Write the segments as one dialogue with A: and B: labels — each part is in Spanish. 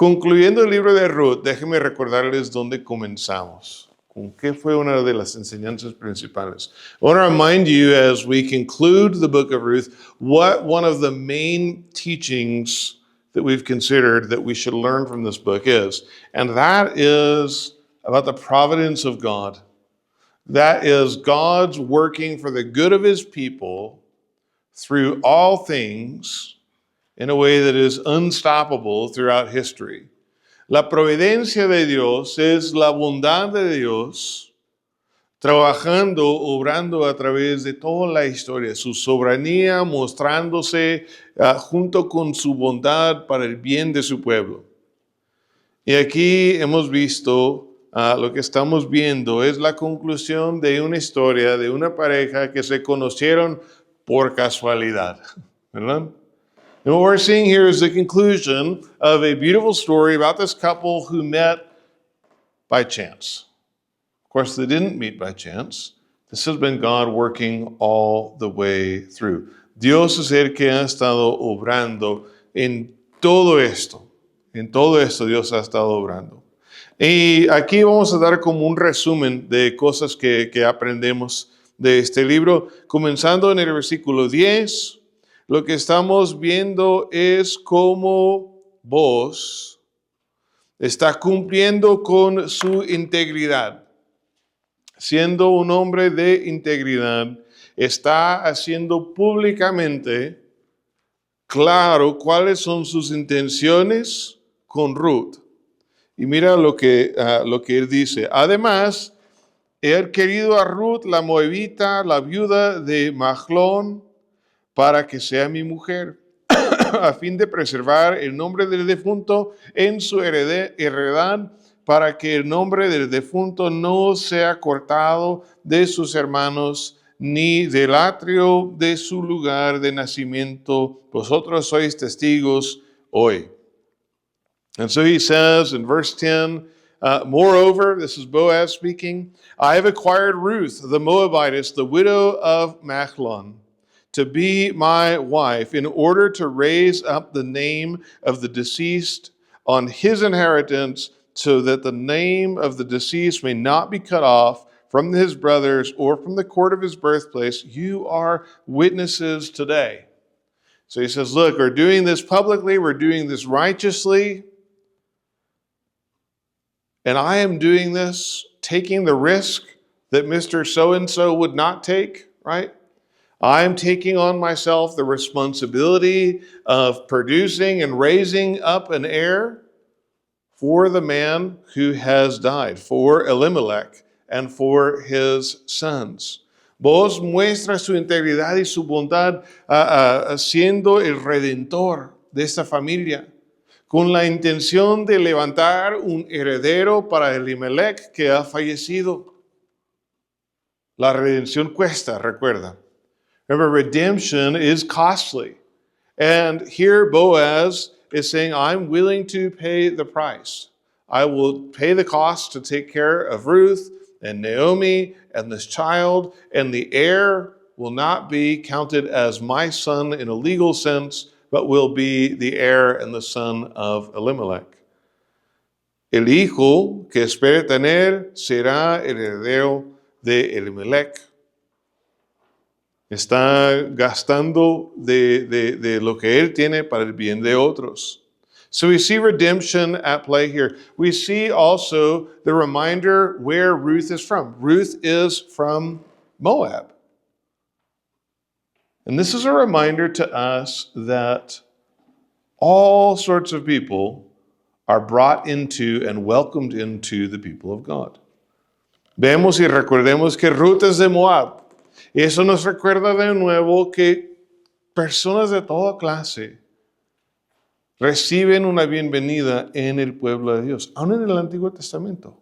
A: Concluyendo el libro de Ruth, déjenme recordarles dónde comenzamos. ¿Con qué fue una de las enseñanzas principales? I want to remind you as we conclude the book of Ruth, what one of the main teachings that we've considered that we should learn from this book is. And that is about the providence of God. That is God's working for the good of his people through all things in a way that is unstoppable throughout history. La providencia de Dios es la bondad de Dios trabajando, obrando a través de toda la historia, su soberanía mostrándose junto con su bondad para el bien de su pueblo. Y aquí hemos visto, lo que estamos viendo es la conclusión de una historia de una pareja que se conocieron por casualidad, ¿verdad? And what we're seeing here is the conclusion of a beautiful story about this couple who met by chance. Of course, they didn't meet by chance. This has been God working all the way through. Dios es el que ha estado obrando en todo esto. En todo esto Dios ha estado obrando. Y aquí vamos a dar como un resumen de cosas que aprendemos de este libro. Comenzando en el versículo 10. Lo que estamos viendo es cómo Boaz está cumpliendo con su integridad. Siendo un hombre de integridad, está haciendo públicamente claro cuáles son sus intenciones con Ruth. Y mira lo que él dice. Además, he querido a Ruth, la moabita, la viuda de Mahlón, para que sea mi mujer, a fin de preservar el nombre del defunto en su heredad, para que el nombre del defunto no sea cortado de sus hermanos, ni del atrio de su lugar de nacimiento. Vosotros sois testigos hoy. And so he says in verse 10, moreover, this is Boaz speaking, I have acquired Ruth, the Moabitess, the widow of Mahlon, to be my wife, in order to raise up the name of the deceased on his inheritance, so that the name of the deceased may not be cut off from his brothers or from the court of his birthplace. You are witnesses today. So he says, look, we're doing this publicly, we're doing this righteously, and I am doing this, taking the risk that Mr. So-and-so would not take, right? I'm taking on myself the responsibility of producing and raising up an heir for the man who has died, for Elimelech and for his sons. Vos muestra su integridad y su bondad siendo el redentor de esta familia, con la intención de levantar un heredero para Elimelech que ha fallecido. La redención cuesta, recuerda. Remember, redemption is costly. And here Boaz is saying, I'm willing to pay the price. I will pay the cost to take care of Ruth and Naomi and this child, and the heir will not be counted as my son in a legal sense, but will be the heir and the son of Elimelech. El hijo que espere tener será el heredero de Elimelech. Está gastando de lo que él tiene para el bien de otros. So we see redemption at play here. We see also the reminder where Ruth is from. Ruth is from Moab. And this is a reminder to us that all sorts of people are brought into and welcomed into the people of God. Vemos y recordemos que Ruth es de Moab. Y eso nos recuerda de nuevo que personas de toda clase reciben una bienvenida en el pueblo de Dios, aún en el Antiguo Testamento.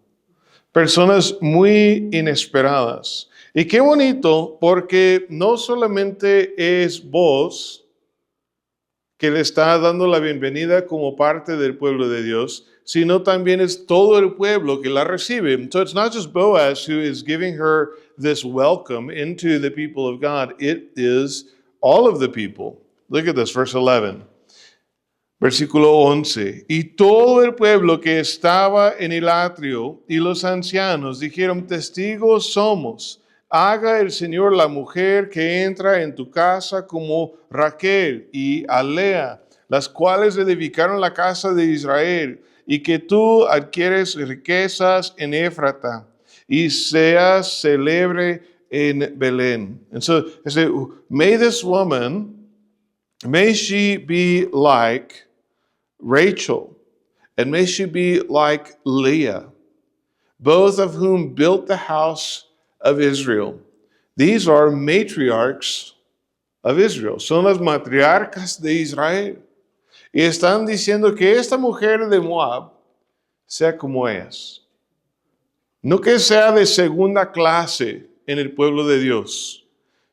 A: Personas muy inesperadas. Y qué bonito, porque no solamente es vos que le está dando la bienvenida como parte del pueblo de Dios, sino también es todo el pueblo que la recibe. So it's not just Boaz who is giving her this welcome into the people of God. It is all of the people. Look at this, verse 11. Versículo 11. Y todo el pueblo que estaba en el atrio y los ancianos dijeron, testigos somos. Haga el Señor la mujer que entra en tu casa como Raquel y a Lea, las cuales edificaron la casa de Israel, y que tú adquieres riquezas en Éfrata y seas célebre en Belén. And so, may this woman, may she be like Rachel, and may she be like Leah, both of whom built the house of Israel. These are matriarchs of Israel. Son las matriarcas de Israel. Y están diciendo que esta mujer de Moab sea como ellas. No que sea de segunda clase en el pueblo de Dios,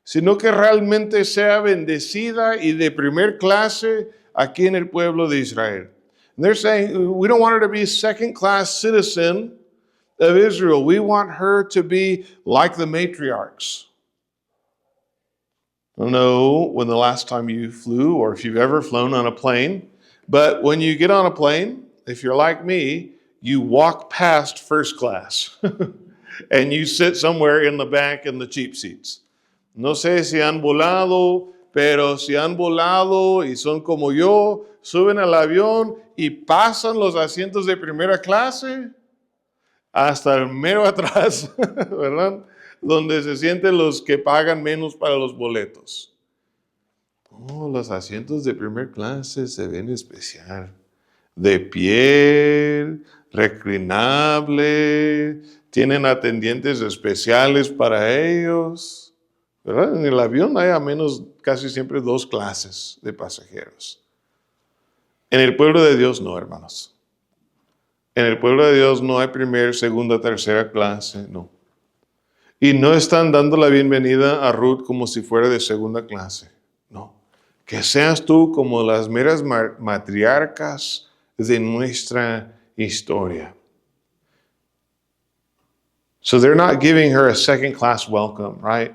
A: sino que realmente sea bendecida y de primer clase aquí en el pueblo de Israel. And they're saying, we don't want her to be a second-class citizen of Israel. We want her to be like the matriarchs. I don't know when the last time you flew or if you've ever flown on a plane, but when you get on a plane, if you're like me, you walk past first class and you sit somewhere in the back in the cheap seats. No sé si han volado, pero si han volado y son como yo, suben al avión y pasan los asientos de primera clase hasta el mero atrás, ¿verdad? Donde se sienten los que pagan menos para los boletos. Oh, los asientos de primera clase se ven especial. De piel, reclinable, tienen atendientes especiales para ellos. ¿Verdad? En el avión hay a menos casi siempre dos clases de pasajeros. En el pueblo de Dios no, hermanos. En el pueblo de Dios no hay primera, segunda, tercera clase, no. Y no están dando la bienvenida a Ruth como si fuera de segunda clase, no. Que seas tú como las meras matriarcas de nuestra historia. So they're not giving her a second-class welcome, right?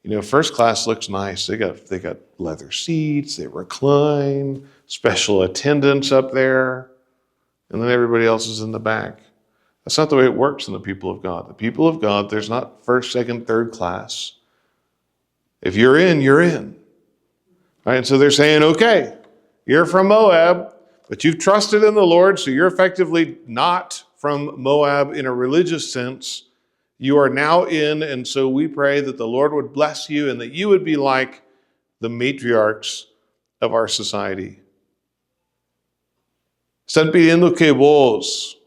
A: You know, first class looks nice. They got leather seats, they recline, special attendants up there, and then everybody else is in the back. That's not the way it works in the people of God. The people of God, there's not first, second, third class. If you're in, you're in. Right? And so they're saying, okay, you're from Moab, but you've trusted in the Lord, so you're effectively not from Moab in a religious sense. You are now in, and so we pray that the Lord would bless you and that you would be like the matriarchs of our society. Están pidiendo que vos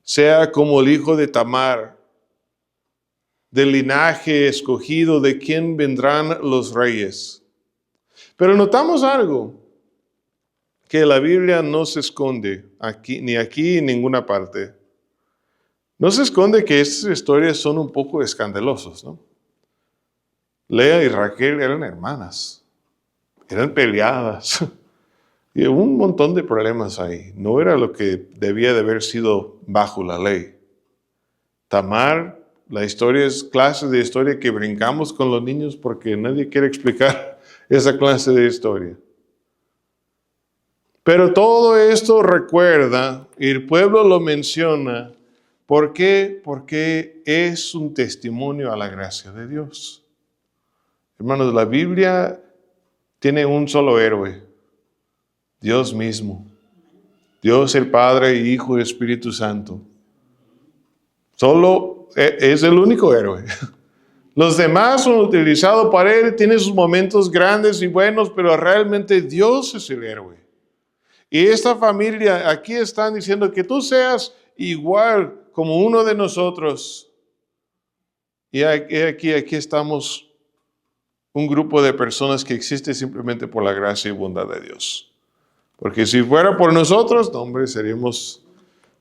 A: sea como el hijo de Tamar, del linaje escogido de quien vendrán los reyes. Pero notamos algo, que la Biblia no se esconde aquí ni en ninguna parte. No se esconde que estas historias son un poco escandalosas, ¿no? Lea y Raquel eran hermanas, eran peleadas. Y hubo un montón de problemas ahí. No era lo que debía de haber sido bajo la ley. Tamar, la historia es clase de historia que brincamos con los niños porque nadie quiere explicar esa clase de historia. Pero todo esto recuerda, y el pueblo lo menciona, ¿por qué? Porque es un testimonio a la gracia de Dios. Hermanos, la Biblia tiene un solo héroe. Dios mismo. Dios el Padre, Hijo y Espíritu Santo. Solo es el único héroe. Los demás son utilizados para él, tiene sus momentos grandes y buenos, pero realmente Dios es el héroe. Y esta familia aquí están diciendo que tú seas igual como uno de nosotros. Y aquí estamos un grupo de personas que existe simplemente por la gracia y bondad de Dios. Porque si fuera por nosotros, no, hombre, seríamos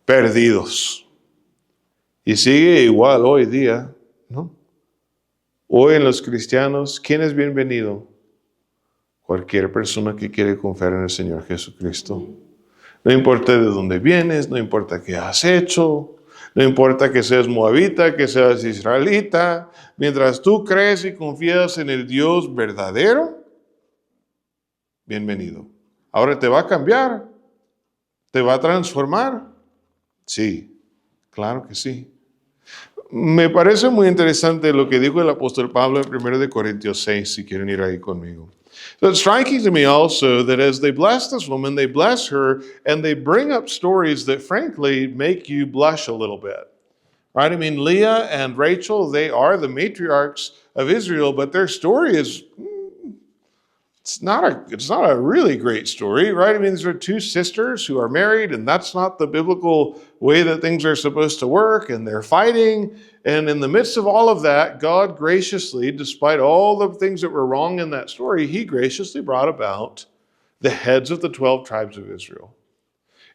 A: perdidos. Y sigue igual hoy día, ¿no? Hoy en los cristianos, ¿quién es bienvenido? Cualquier persona que quiere confiar en el Señor Jesucristo. No importa de dónde vienes, no importa qué has hecho, no importa que seas moabita, que seas israelita, mientras tú crees y confías en el Dios verdadero, bienvenido. Ahora te va a cambiar ¿Te va a transformar? Sí, claro que sí. Me parece muy interesante lo que dijo el apóstol Pablo en 1 de Corintios 6, si quieren ir ahí conmigo. So it's striking to me also that as they bless this woman, they bless her, and they bring up stories that frankly make you blush a little bit. Right? I mean, Leah and Rachel, they are the matriarchs of Israel, but their story is it's not a really great story, right? I mean, these are two sisters who are married, and that's not the biblical way that things are supposed to work, and they're fighting. And in the midst of all of that, God graciously, despite all the things that were wrong in that story, he graciously brought about the heads of the 12 tribes of Israel.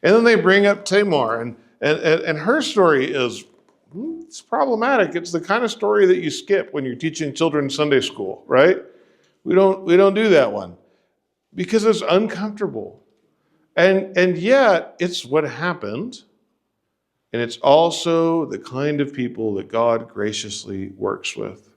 A: And then they bring up Tamar, and her story is it's problematic. It's the kind of story that you skip when you're teaching children Sunday school, right? We don't do that one because it's uncomfortable. And yet it's what happened. And it's also the kind of people that God graciously works with.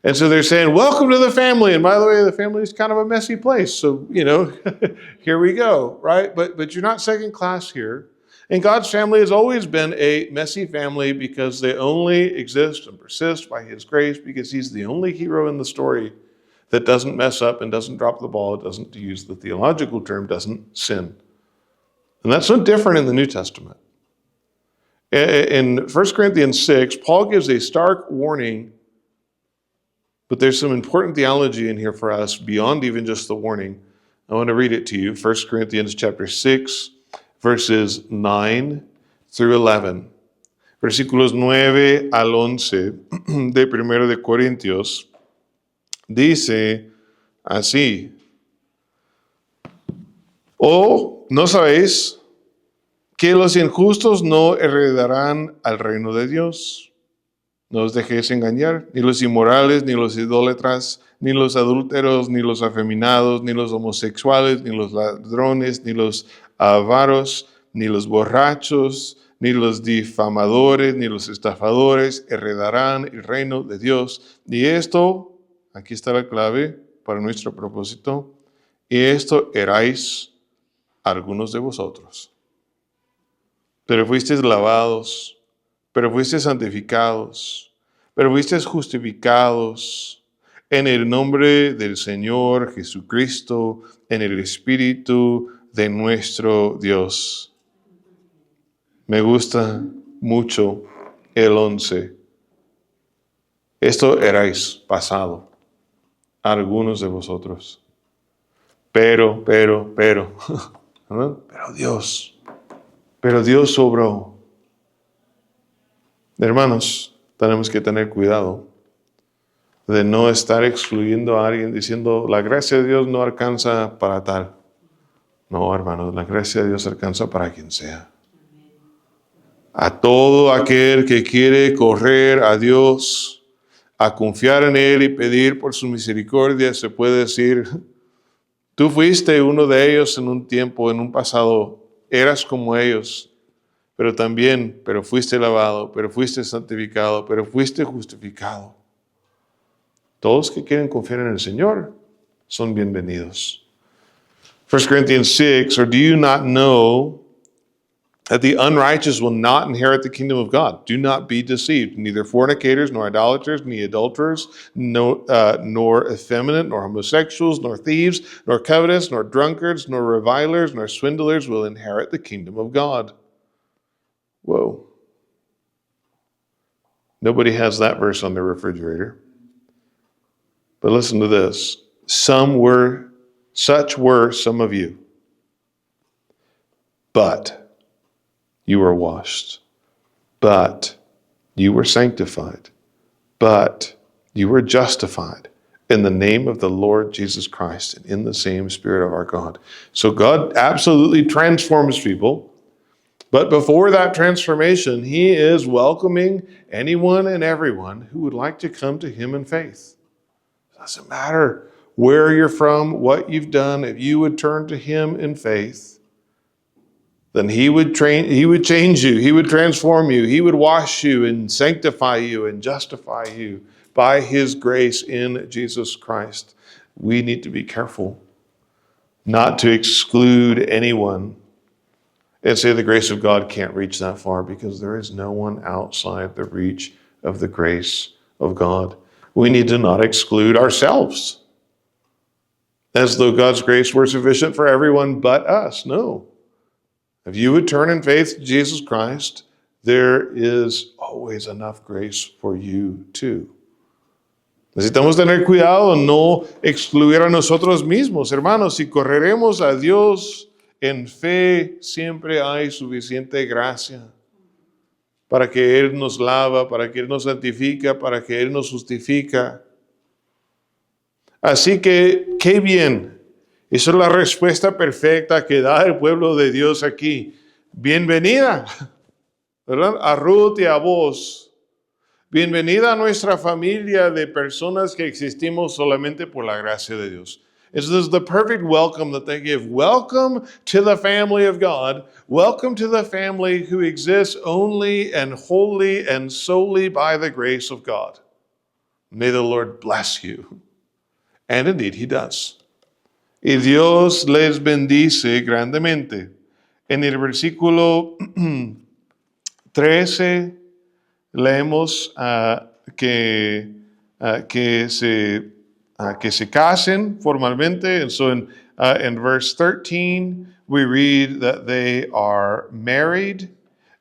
A: And so they're saying, welcome to the family. And by the way, the family is kind of a messy place. So, here we go, right? But you're not second class here. And God's family has always been a messy family because they only exist and persist by his grace because he's the only hero in the story that doesn't mess up and doesn't drop the ball, doesn't, to use the theological term, doesn't sin. And that's no different in the New Testament. In 1 Corinthians 6, Paul gives a stark warning, but there's some important theology in here for us beyond even just the warning. I want to read it to you. 1 Corinthians chapter 6, verses 9 through 11. Versículos 9 al 11 de 1 de Corintios. Dice así: ¿O no sabéis que los injustos no heredarán al reino de Dios? No os dejéis engañar, ni los inmorales, ni los idólatras, ni los adúlteros, ni los afeminados, ni los homosexuales, ni los ladrones, ni los avaros, ni los borrachos, ni los difamadores, ni los estafadores heredarán el reino de Dios. Y esto, aquí está la clave para nuestro propósito, y esto erais algunos de vosotros. Pero fuisteis lavados, pero fuisteis santificados, pero fuisteis justificados en el nombre del Señor Jesucristo, en el Espíritu de nuestro Dios. Me gusta mucho el 11. Esto erais pasado, algunos de vosotros. Pero, ¿no? Pero Dios obró. Hermanos, tenemos que tener cuidado de no estar excluyendo a alguien diciendo, la gracia de Dios no alcanza para tal. No, hermanos, la gracia de Dios alcanza para quien sea. A todo aquel que quiere correr a Dios, a confiar en Él y pedir por su misericordia, se puede decir, tú fuiste uno de ellos en un tiempo, en un pasado, eras como ellos, pero fuiste lavado, pero fuiste santificado, pero fuiste justificado. Todos que quieren confiar en el Señor son bienvenidos. 1 Corinthians 6, or do you not know that the unrighteous will not inherit the kingdom of God? Do not be deceived. Neither fornicators, nor idolaters, nor adulterers, nor effeminate, nor homosexuals, nor thieves, nor covetous, nor drunkards, nor revilers, nor swindlers will inherit the kingdom of God. Whoa. Nobody has that verse on their refrigerator. But listen to this. Such were some of you. But you were washed. But you were sanctified. But you were justified in the name of the Lord Jesus Christ and in the same Spirit of our God. So God absolutely transforms people. But before that transformation, he is welcoming anyone and everyone who would like to come to him in faith. It doesn't matter where you're from, what you've done. If you would turn to him in faith, then he would change you. He would transform you. He would wash you and sanctify you and justify you by his grace in Jesus Christ. We need to be careful not to exclude anyone. and say the grace of God can't reach that far, because there is no one outside the reach of the grace of God. We need to not exclude ourselves, as though God's grace were sufficient for everyone but us. No. If you would turn in faith to Jesus Christ, there is always enough grace for you too. Necesitamos tener cuidado, no excluir a nosotros mismos, hermanos. Si correremos a Dios en fe, siempre hay suficiente gracia para que Él nos lava, para que Él nos santifica, para que Él nos justifica. Así que, qué bien. Esa es la respuesta perfecta que da el pueblo de Dios aquí. Bienvenida, ¿verdad? A Ruth y a vos. Bienvenida a nuestra familia de personas que existimos solamente por la gracia de Dios. This is the perfect welcome that they give. Welcome to the family of God. Welcome to the family who exists only and wholly and solely by the grace of God. May the Lord bless you. And indeed, He does. Y Dios les bendice grandemente. En el versículo 13 leemos que se casen formalmente. And so in verse 13, we read that they are married,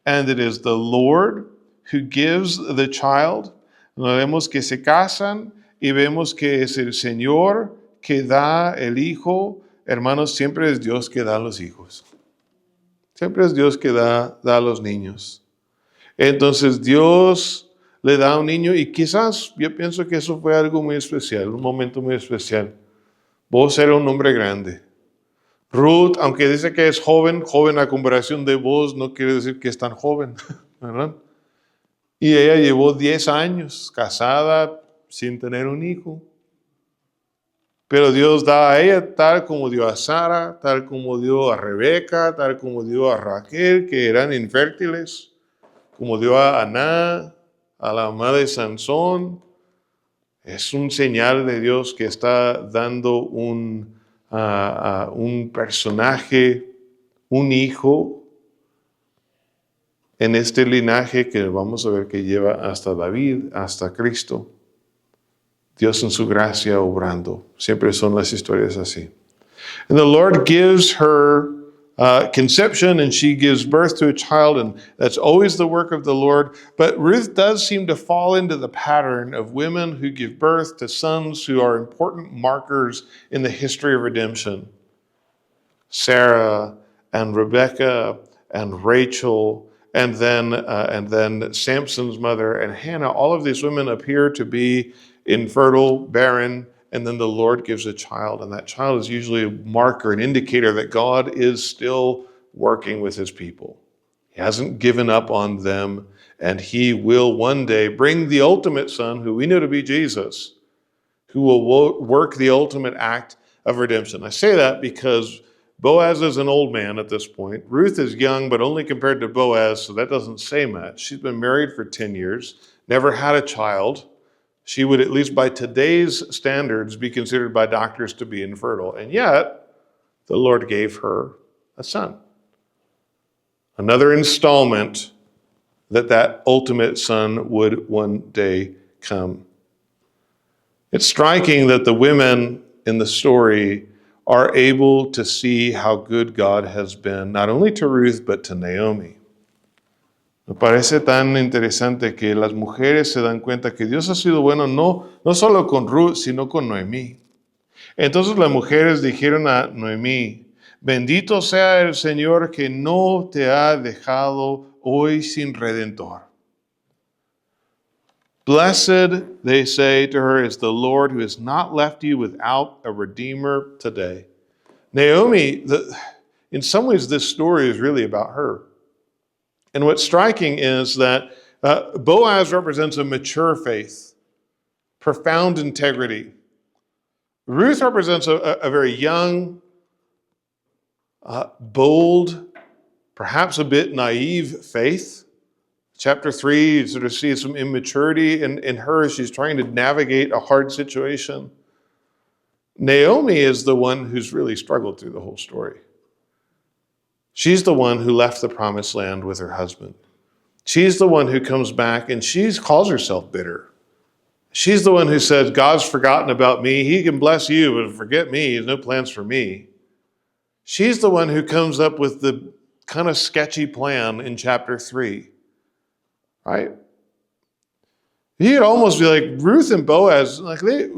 A: and it is the Lord who gives the child. Vemos que se casan y vemos que es el Señor que da el hijo. Hermanos, siempre es Dios que da los hijos. Siempre es Dios que da a los niños. Entonces Dios le da a un niño, y quizás yo pienso que eso fue algo muy especial, un momento muy especial. Vos eras un hombre grande. Ruth, aunque dice que es joven a comparación de vos, no quiere decir que es tan joven, ¿verdad? Y ella llevó 10 años casada sin tener un hijo. Pero Dios da a ella tal como dio a Sara, tal como dio a Rebeca, tal como dio a Raquel, que eran infértiles, como dio a Aná, a la mamá de Sansón. Es un señal de Dios que está dando un personaje, un hijo, en este linaje que vamos a ver que lleva hasta David, hasta Cristo. Dios en su gracia obrando. Siempre son las historias así. And the Lord gives her conception, and she gives birth to a child, and that's always the work of the Lord. But Ruth does seem to fall into the pattern of women who give birth to sons who are important markers in the history of redemption. Sarah and Rebecca and Rachel, and then Samson's mother and Hannah. All of these women appear to be infertile, barren, and then the Lord gives a child, and that child is usually a marker, an indicator that God is still working with His people. He hasn't given up on them, and He will one day bring the ultimate Son, who we know to be Jesus, who will work the ultimate act of redemption. I say that because Boaz is an old man at this point. Ruth is young, but only compared to Boaz, so that doesn't say much. She's been married for 10 years, never had a child. She would, at least by today's standards, be considered by doctors to be infertile. And yet, the Lord gave her a son. Another installment that ultimate son would one day come. It's striking that the women in the story are able to see how good God has been, not only to Ruth, but to Naomi. Me parece tan interesante que las mujeres se dan cuenta que Dios ha sido bueno no solo con Ruth, sino con Noemí. Entonces las mujeres dijeron a Noemí: bendito sea el Señor que no te ha dejado hoy sin redentor. Blessed, they say to her, is the Lord who has not left you without a redeemer today. Naomi, in some ways this story is really about her. And what's striking is that Boaz represents a mature faith, profound integrity. Ruth represents a very young, bold, perhaps a bit naive faith. Chapter 3, you sort of see some immaturity in her as she's trying to navigate a hard situation. Naomi is the one who's really struggled through the whole story. She's the one who left the promised land with her husband. She's the one who comes back and she calls herself bitter. She's the one who says, God's forgotten about me. He can bless you, but forget me. He has no plans for me. She's the one who comes up with the kind of sketchy plan in chapter 3, right? You'd almost be like Ruth and Boaz, like we're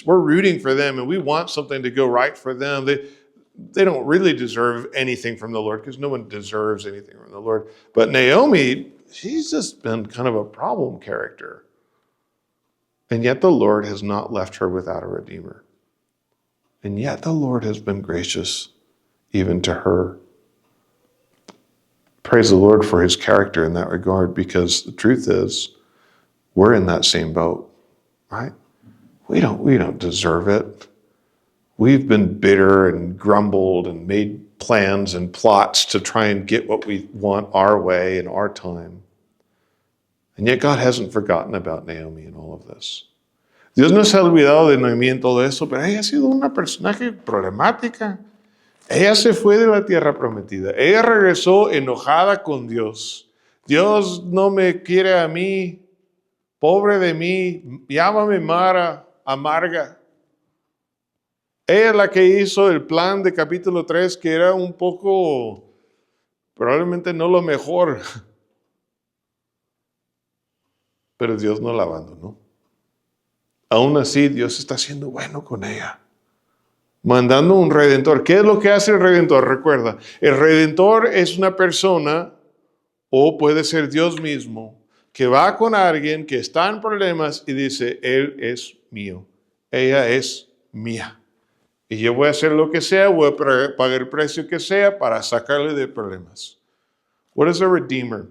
A: rooting for them and we want something to go right for them. They don't really deserve anything from the Lord because no one deserves anything from the Lord. But Naomi, she's just been kind of a problem character. And yet the Lord has not left her without a redeemer. And yet the Lord has been gracious even to her. Praise the Lord for his character in that regard, because the truth is, we're in that same boat, right? We don't deserve it. We've been bitter and grumbled and made plans and plots to try and get what we want our way in our time. And yet God hasn't forgotten about Naomi in all of this. Dios no se ha olvidado de Noemí en todo eso, pero ella ha sido una personaje problemática. Ella se fue de la tierra prometida. Ella regresó enojada con Dios. Dios no me quiere a mí. Pobre de mí. Llámame Mara, amarga. Ella es la que hizo el plan de capítulo 3, que era un poco, probablemente no lo mejor. Pero Dios no la abandonó. Aún así, Dios está siendo bueno con ella, mandando un redentor. ¿Qué es lo que hace el redentor? Recuerda, el redentor es una persona, o puede ser Dios mismo, que va con alguien que está en problemas y dice, él es mío, ella es mía. Y yo voy a hacer lo que sea, voy a pagar el precio que sea para sacarle de problemas. What is a redeemer?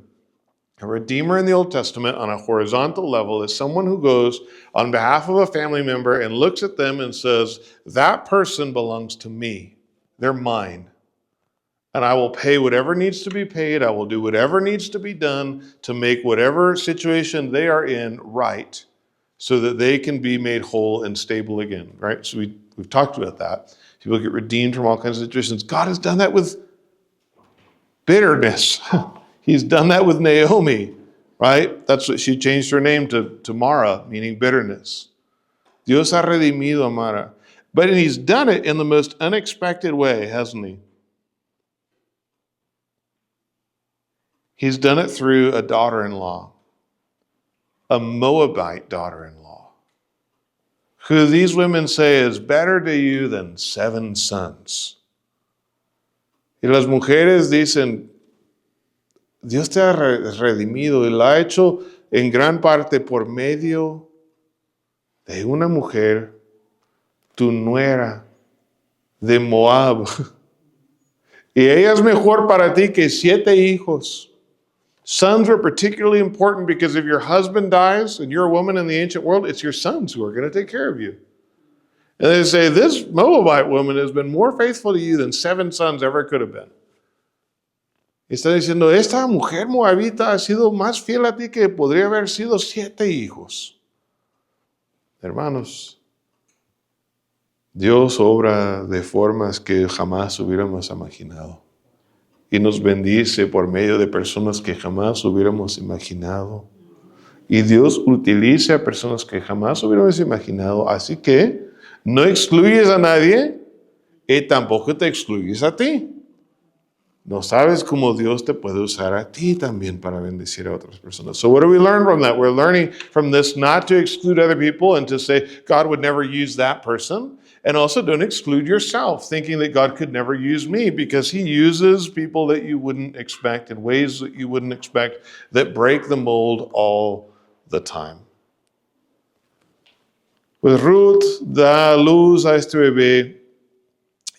A: A redeemer in the Old Testament on a horizontal level is someone who goes on behalf of a family member and looks at them and says, that person belongs to me. They're mine. And I will pay whatever needs to be paid. I will do whatever needs to be done to make whatever situation they are in right, so that they can be made whole and stable again, right? So we've talked about that. People get redeemed from all kinds of situations. God has done that with bitterness. He's done that with Naomi, right? That's what she changed her name to Mara, meaning bitterness. Dios ha redimido a Mara. But he's done it in the most unexpected way, hasn't he? He's done it through a daughter-in-law, a Moabite daughter-in-law, who these women say is better to you than 7 sons. Y las mujeres dicen, Dios te ha redimido y lo ha hecho en gran parte por medio de una mujer, tu nuera de Moab. Y ella es mejor para ti que 7 hijos. Sons are particularly important because if your husband dies and you're a woman in the ancient world, it's your sons who are going to take care of you. And they say, this Moabite woman has been more faithful to you than 7 sons ever could have been. Está diciendo, esta mujer moabita ha sido más fiel a ti que podría haber sido 7 hijos. Hermanos, Dios obra de formas que jamás hubiéramos imaginado. Y nos bendice por medio de personas que jamás hubiéramos imaginado. Y Dios utiliza a personas que jamás hubiéramos imaginado. Así que no excluyes a nadie y tampoco te excluyes a ti. No sabes cómo Dios te puede usar a ti también para bendecir a otras personas. So what do we learn from that? We're learning from this not to exclude other people and to say God would never use that person. And also don't exclude yourself, thinking that God could never use me, because he uses people that you wouldn't expect in ways that you wouldn't expect that break the mold all the time. Pues Ruth da luz a este bebé.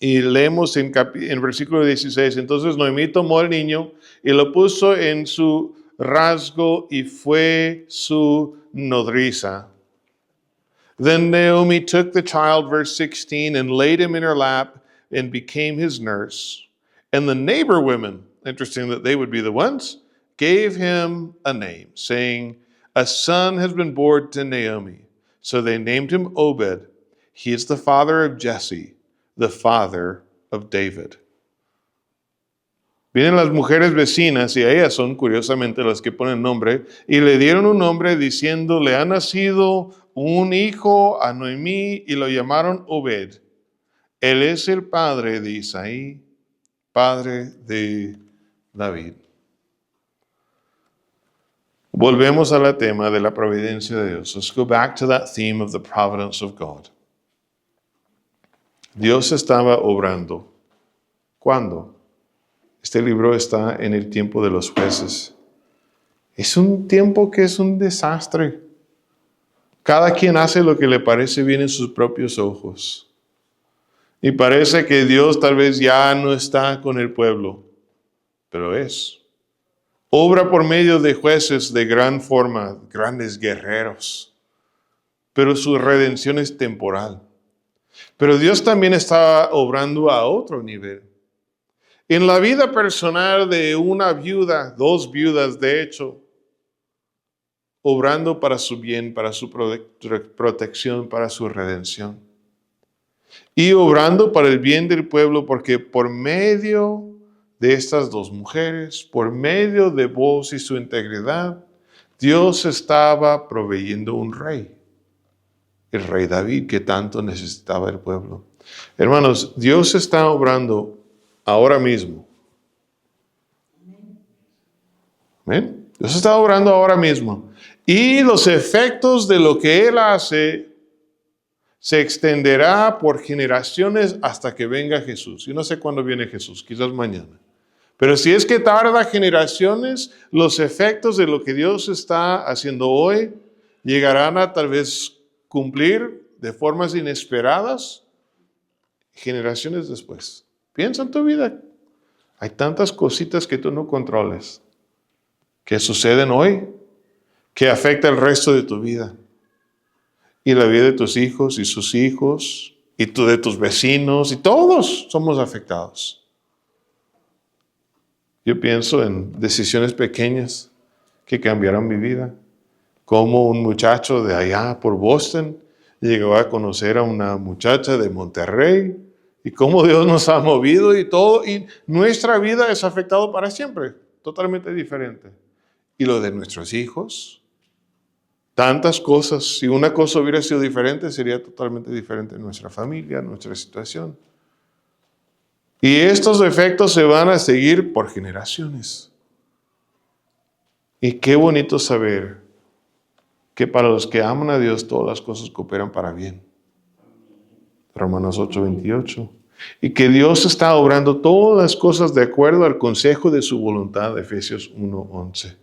A: Y leemos en versículo 16, entonces Noemí tomó al niño y lo puso en su rasgo y fue su nodriza. Then Naomi took the child, verse 16, and laid him in her lap and became his nurse. And the neighbor women, interesting that they would be the ones, gave him a name, saying, a son has been born to Naomi. So they named him Obed. He is the father of Jesse, the father of David. Vienen las mujeres vecinas y ellas son curiosamente las que ponen nombre y le dieron un nombre diciendo, le ha nacido un hijo a Noemí y lo llamaron Obed. Él es el padre de Isaí, padre de David. Volvemos al tema de la providencia de Dios. Let's go back to that theme of the providence of God. Dios estaba obrando. ¿Cuándo? Este libro está en el tiempo de los jueces. Es un tiempo que es un desastre. Cada quien hace lo que le parece bien en sus propios ojos. Y parece que Dios tal vez ya no está con el pueblo, pero es. Obra por medio de jueces de gran forma, grandes guerreros, pero su redención es temporal. Pero Dios también está obrando a otro nivel. En la vida personal de una viuda, dos viudas de hecho, obrando para su bien, para su protección, para su redención. Y obrando para el bien del pueblo, porque por medio de estas dos mujeres, por medio de vos y su integridad, Dios estaba proveyendo un rey, el rey David, que tanto necesitaba el pueblo. Hermanos, Dios está obrando ahora mismo. ¿Ven? Dios está obrando ahora mismo. Y los efectos de lo que Él hace se extenderá por generaciones hasta que venga Jesús. Yo no sé cuándo viene Jesús, quizás mañana. Pero si es que tarda generaciones, los efectos de lo que Dios está haciendo hoy llegarán a tal vez cumplir de formas inesperadas generaciones después. Piensa en tu vida. Hay tantas cositas que tú no controles, que suceden hoy, que afectan el resto de tu vida. Y la vida de tus hijos y sus hijos, y tú de tus vecinos, y todos somos afectados. Yo pienso en decisiones pequeñas que cambiaron mi vida. Como un muchacho de allá por Boston llegó a conocer a una muchacha de Monterrey, y cómo Dios nos ha movido y todo, y nuestra vida es afectada para siempre, totalmente diferente. Y lo de nuestros hijos, tantas cosas. Si una cosa hubiera sido diferente, sería totalmente diferente en nuestra familia, nuestra situación. Y estos efectos se van a seguir por generaciones. Y qué bonito saber que para los que aman a Dios todas las cosas cooperan para bien. Romanos 8:28. Y que Dios está obrando todas las cosas de acuerdo al consejo de su voluntad, Efesios 1:11.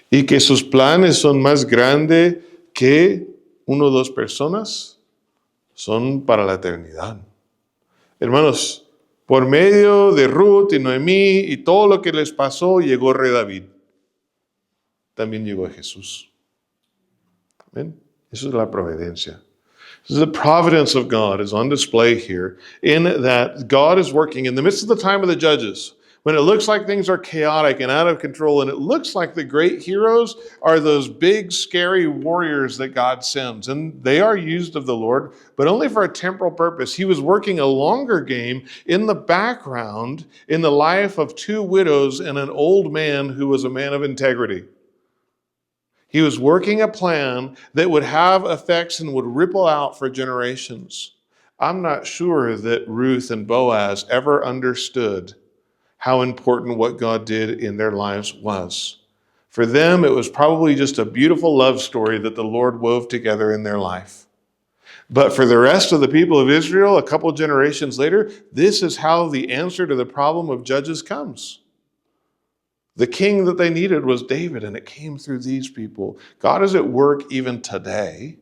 A: Y que sus planes son más grandes que una o dos personas, son para la eternidad. Hermanos, por medio de Ruth y Noemí y todo lo que les pasó, llegó el rey David. También llegó Jesús. ¿Ven? Eso es la providencia. The providence of God is on display here in that God is working in the midst of the time of the judges. When it looks like things are chaotic and out of control, and it looks like the great heroes are those big, scary warriors that God sends. And they are used of the Lord, but only for a temporal purpose. He was working a longer game in the background in the life of two widows and an old man who was a man of integrity. He was working a plan that would have effects and would ripple out for generations. I'm not sure that Ruth and Boaz ever understood how important what God did in their lives was. For them, it was probably just a beautiful love story that the Lord wove together in their life. But for the rest of the people of Israel, a couple generations later, this is how the answer to the problem of judges comes. The king that they needed was David, and it came through these people. God is at work even today,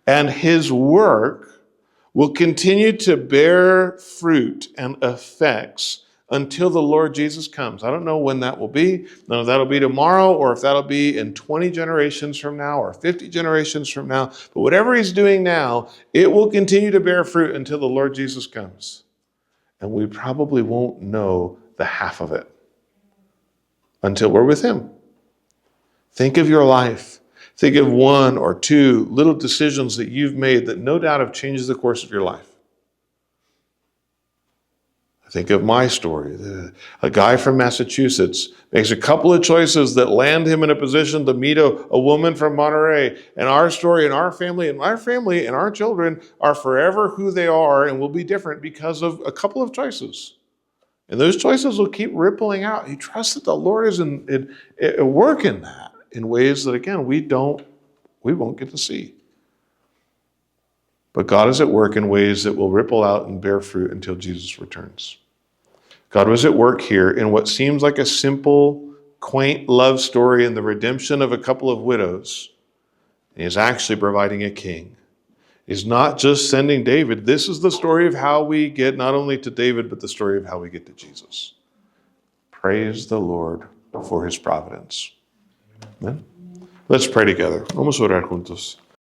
A: and his work will continue to bear fruit and effects until the Lord Jesus comes. I don't know when that will be. No, that'll be tomorrow, or if that'll be in 20 generations from now or 50 generations from now. But whatever he's doing now, it will continue to bear fruit until the Lord Jesus comes. And we probably won't know the half of it until we're with him. Think of your life. Think of one or two little decisions that you've made that no doubt have changed the course of your life. Think of my story. A guy from Massachusetts makes a couple of choices that land him in a position to meet a woman from Monterey. And our story and our family and our children are forever who they are and will be different because of a couple of choices. And those choices will keep rippling out. He trusts that the Lord is at work in that in ways that, again, we won't get to see. But God is at work in ways that will ripple out and bear fruit until Jesus returns. God was at work here in what seems like a simple, quaint love story in the redemption of a couple of widows. He is actually providing a king. He's not just sending David. This is the story of how we get not only to David, but the story of how we get to Jesus. Praise the Lord for his providence. Amen. Let's pray together. Vamos a orar juntos.